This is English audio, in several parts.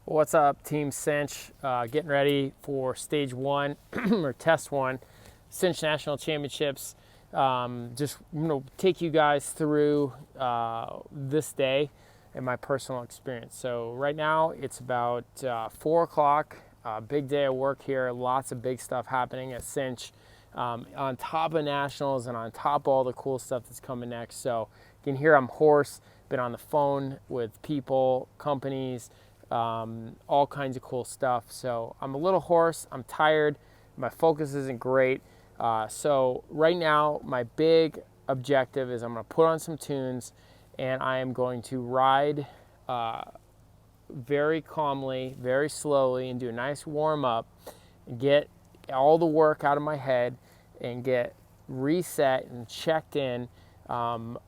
What's up, Team Cinch? Getting ready for stage one or test one, CINCH National Championships. Just take you guys through this day and my personal experience. So right now it's about 4 o'clock. Big day of work here. Lots of big stuff happening at CINCH. On top of nationals and on top of all the cool stuff that's coming next. So you can hear I'm hoarse. Been on the phone with people, companies. All kinds of cool stuff. So I'm a little hoarse, I'm tired, my focus isn't great. So right now, my big objective is I'm gonna put on some tunes and I am going to ride very calmly, very slowly, and do a nice warm up, get all the work out of my head and get reset and checked in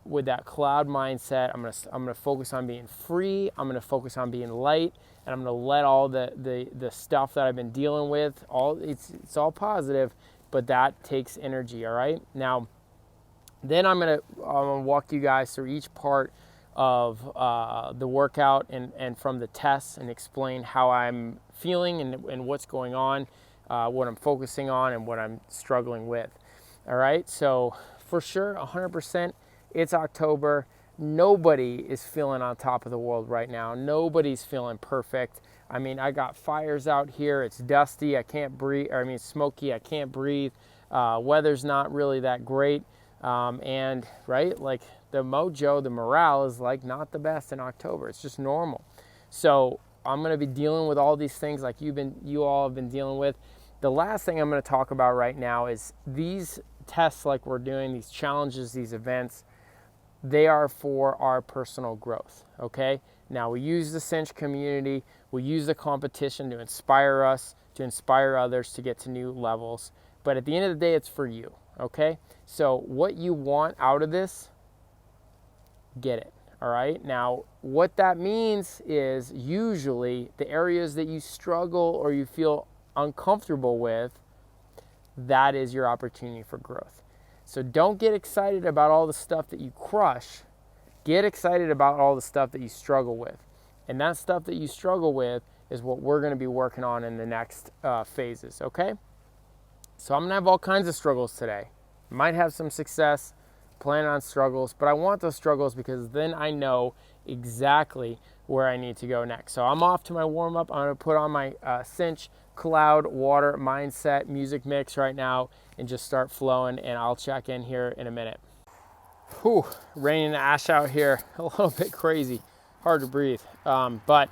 with that cloud mindset. I'm gonna focus on being free. I'm gonna focus on being light, and I'm gonna let all the stuff that I've been dealing with, it's all positive, but that takes energy. All right. Now, then I'm gonna walk you guys through each part of the workout and from the tests and explain how I'm feeling and what's going on, what I'm focusing on, and what I'm struggling with. All right. So for sure, 100%, it's October. Nobody is feeling on top of the world right now. Nobody's feeling perfect. I mean, I got fires out here. It's dusty. I can't breathe. It's smoky. I can't breathe. Weather's not really that great. And right, like the mojo, the morale is like not the best in October. It's just normal. So I'm going to be dealing with all these things like you all have been dealing with. The last thing I'm going to talk about right now is these tests like we're doing, these challenges, these events, they are for our personal growth, okay? Now, we use the CINCH community, we use the competition to inspire us, to inspire others to get to new levels, but at the end of the day, it's for you, okay? So what you want out of this, get it, all right? Now, what that means is usually the areas that you struggle or you feel uncomfortable with, that is your opportunity for growth. So don't get excited about all the stuff that you crush. Get excited about all the stuff that you struggle with. And that stuff that you struggle with is what we're going to be working on in the next phases, okay? So I'm going to have all kinds of struggles today. Might have some success, plan on struggles, but I want those struggles because then I know exactly where I need to go next. So I'm off to my warm-up. I'm going to put on my CINCH Cloud Water Mindset music mix right now and just start flowing, and I'll check in here in a minute. Whew, raining ash out here, a little bit crazy, hard to breathe, but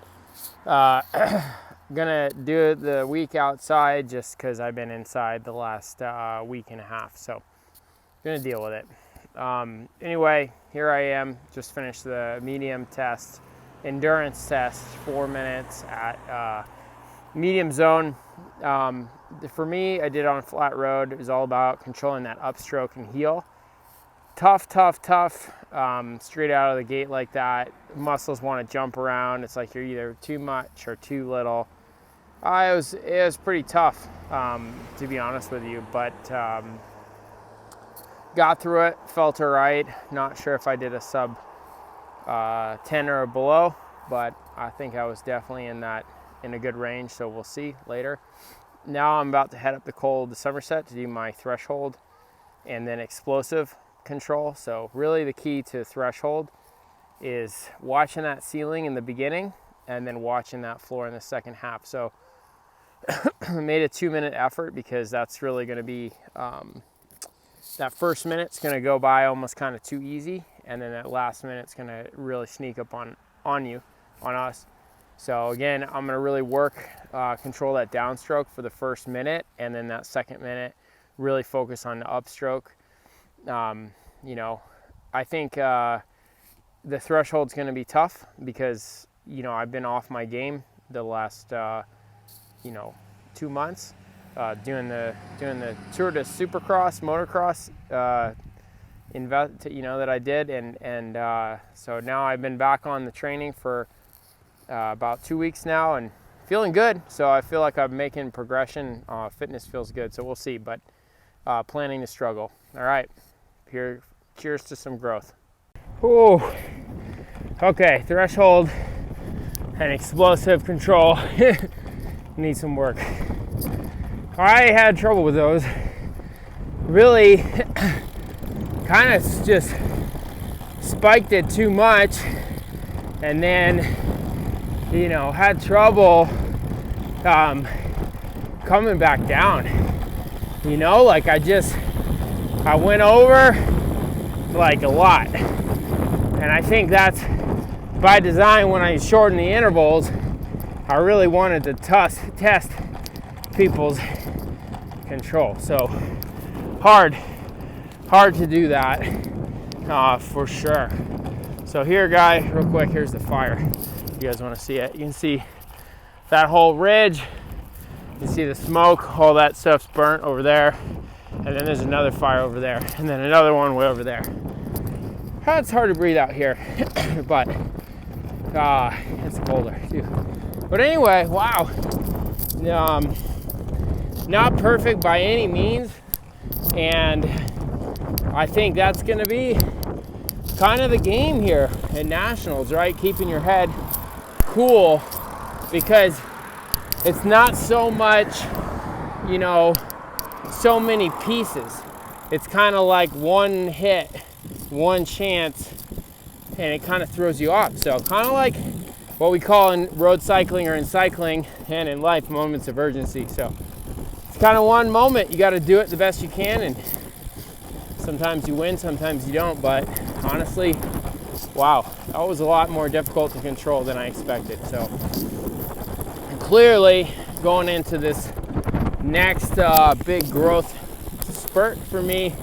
gonna do the week outside just because I've been inside the last week and a half, so gonna deal with it. Anyway, here I am, just finished the medium test, endurance test, 4 minutes at medium zone. For me, I did it on a flat road. It was all about controlling that upstroke and heel. Tough. Straight out of the gate like that. Muscles want to jump around. It's like you're either too much or too little. It was pretty tough, to be honest with you, but got through it, felt all right. Not sure if I did a sub 10 or below, but I think I was definitely in a good range, so we'll see later. Now I'm about to head up the cold to Somerset to do my threshold and then explosive control. So really the key to threshold is watching that ceiling in the beginning and then watching that floor in the second half. So made a 2-minute effort because that's really going to be that first minute's going to go by almost kind of too easy, and then that last minute's going to really sneak up on us. So again, I'm going to really work, control that downstroke for the first minute, and then that second minute, really focus on the upstroke. I think the threshold's going to be tough because, I've been off my game the last, 2 months, doing the Tour de Supercross, motocross, that I did. And so now I've been back on the training for about 2 weeks now and feeling good. So I feel like I'm making progression. Fitness feels good. So we'll see, but planning to struggle. All right. Cheers to some growth. Ooh. Okay, threshold and explosive control need some work. I had trouble with those. Really kind of just spiked it too much, and then, you know, had trouble coming back down. You know, like I went over like a lot. And I think that's by design. When I shortened the intervals, I really wanted to test people's control. So hard to do that for sure. So here, guy, real quick, here's the fire. You guys want to see it? You can see that whole ridge. You can see the smoke, all that stuff's burnt over there. And then there's another fire over there. And then another one way over there. It's hard to breathe out here, but it's colder too. But anyway, wow. Not perfect by any means. And I think that's going to be kind of the game here at Nationals, right? Keeping your head cool, because it's not so much, you know, so many pieces. It's kind of like one hit, one chance, and it kind of throws you off. So kind of like what we call in road cycling or in cycling and in life, moments of urgency. So it's kind of one moment. You got to do it the best you can, and sometimes you win, sometimes you don't. But honestly, wow, that was a lot more difficult to control than I expected. So clearly going into this next big growth spurt for me,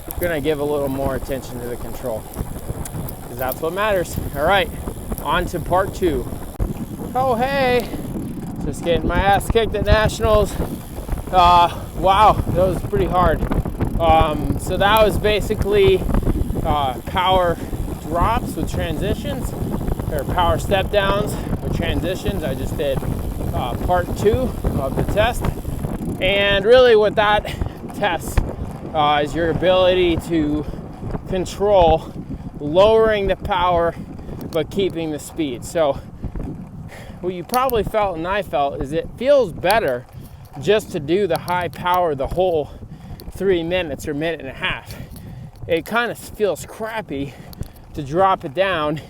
I'm gonna give a little more attention to the control, because that's what matters. All right, on to part 2. Oh hey, just getting my ass kicked at Nationals. Wow, that was pretty hard. So that was basically power drops with transitions, or power step downs with transitions. I just did part 2 of the test, and really what that tests is your ability to control lowering the power but keeping the speed. So what you probably felt and I felt is it feels better just to do the high power the whole 3 minutes or minute and a half. It kind of feels crappy to drop it down,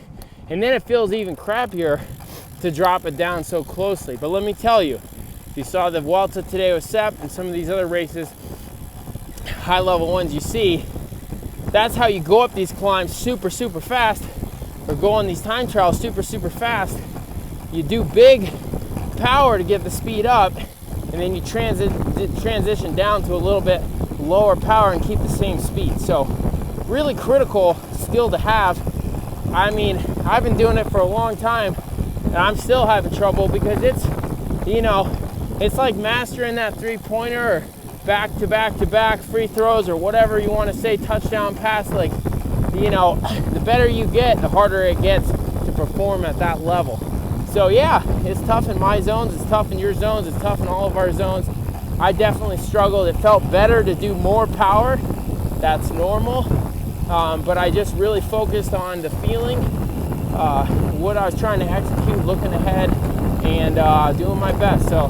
and then it feels even crappier to drop it down so closely. But let me tell you, if you saw the Vuelta today with Sepp and some of these other races, high level ones you see, that's how you go up these climbs super fast, or go on these time trials super fast. You do big power to get the speed up, and then you transition down to a little bit lower power and keep the same speed. So really critical skill to have. I mean, I've been doing it for a long time, and I'm still having trouble, because it's, you know, it's like mastering that 3-pointer or back-to-back free throws, or whatever you want to say, touchdown pass. Like, you know, the better you get, the harder it gets to perform at that level. So yeah, it's tough in my zones, it's tough in your zones, it's tough in all of our zones. I definitely struggled. It felt better to do more power. That's normal. But I just really focused on the feeling, what I was trying to execute, looking ahead, and doing my best. So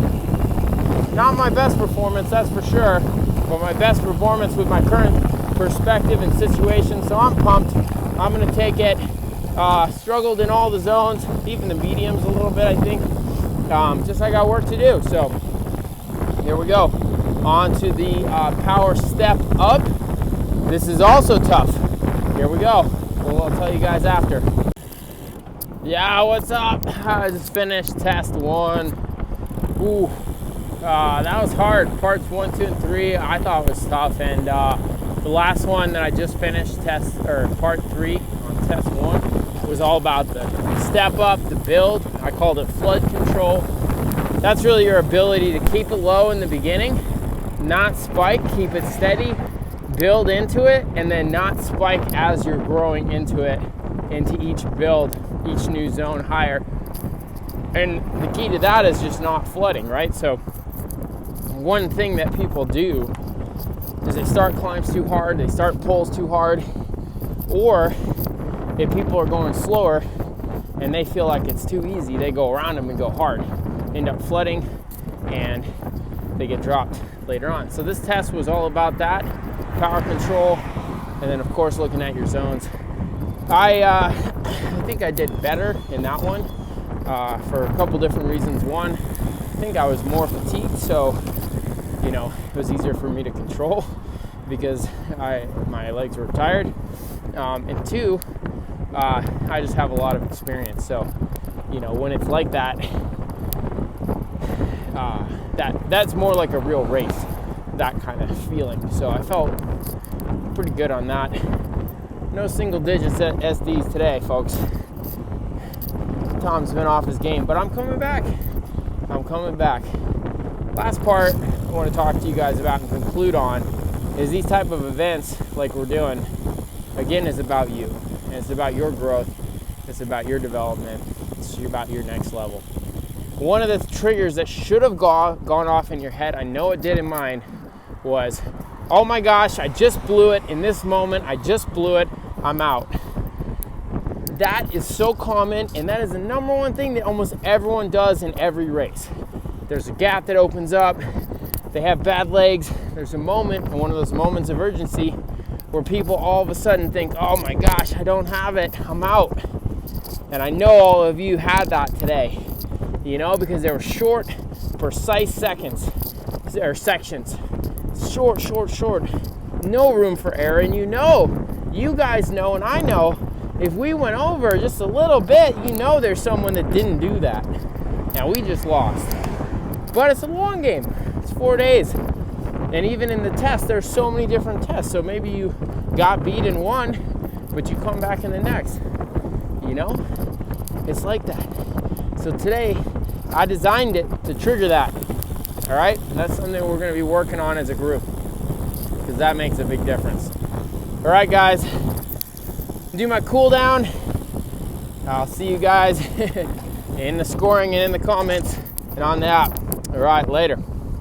not my best performance, that's for sure, but my best performance with my current perspective and situation. So I'm pumped. I'm going to take it. Struggled in all the zones, even the mediums a little bit, I think. Just I got work to do. So here we go. On to the power step up. This is also tough. Here we go. Well, I'll tell you guys after. Yeah, what's up? I just finished test 1. Ooh, that was hard. Parts 1, 2, and 3 I thought was tough, and the last one that I just finished, part 3 on test 1, was all about the step up, the build. I called it flood control. That's really your ability to keep it low in the beginning, not spike, keep it steady, build into it, and then not spike as you're growing into it, into each build, each new zone higher. And the key to that is just not flooding, right? So one thing that people do is they start climbs too hard, they start pulls too hard, or if people are going slower, and they feel like it's too easy, they go around them and go hard, end up flooding, and they get dropped later on. So this test was all about that, power control, and then of course looking at your zones. I think I did better in that one for a couple different reasons. One, I think I was more fatigued, so it was easier for me to control because my legs were tired. And two, I just have a lot of experience. So, when it's like that, that's more like a real race, that kind of feeling. So I felt pretty good on that. No single digits at SDs today, folks. Tom's been off his game, but I'm coming back. Last part I want to talk to you guys about and conclude on is these type of events like we're doing, again, is about you. And it's about your growth. It's about your development. It's about your next level. One of the triggers that should have gone off in your head, I know it did in mine, was, oh my gosh, I just blew it in this moment. I just blew it. I'm out. That is so common, and that is the number one thing that almost everyone does in every race. There's a gap that opens up. They have bad legs. There's a moment, and one of those moments of urgency where people all of a sudden think, oh my gosh, I don't have it. I'm out. And I know all of you had that today, because they were short, precise seconds, or sections. Short. No room for error, and you guys know, and I know, if we went over just a little bit, there's someone that didn't do that. Now we just lost. But it's a long game. It's 4 days. And even in the test, there's so many different tests. So maybe you got beat in one, but you come back in the next. It's like that. So today, I designed it to trigger that. All right? That's something we're going to be working on as a group, because that makes a big difference. All right, guys. Do my cool down. I'll see you guys in the scoring and in the comments and on the app. All right, later.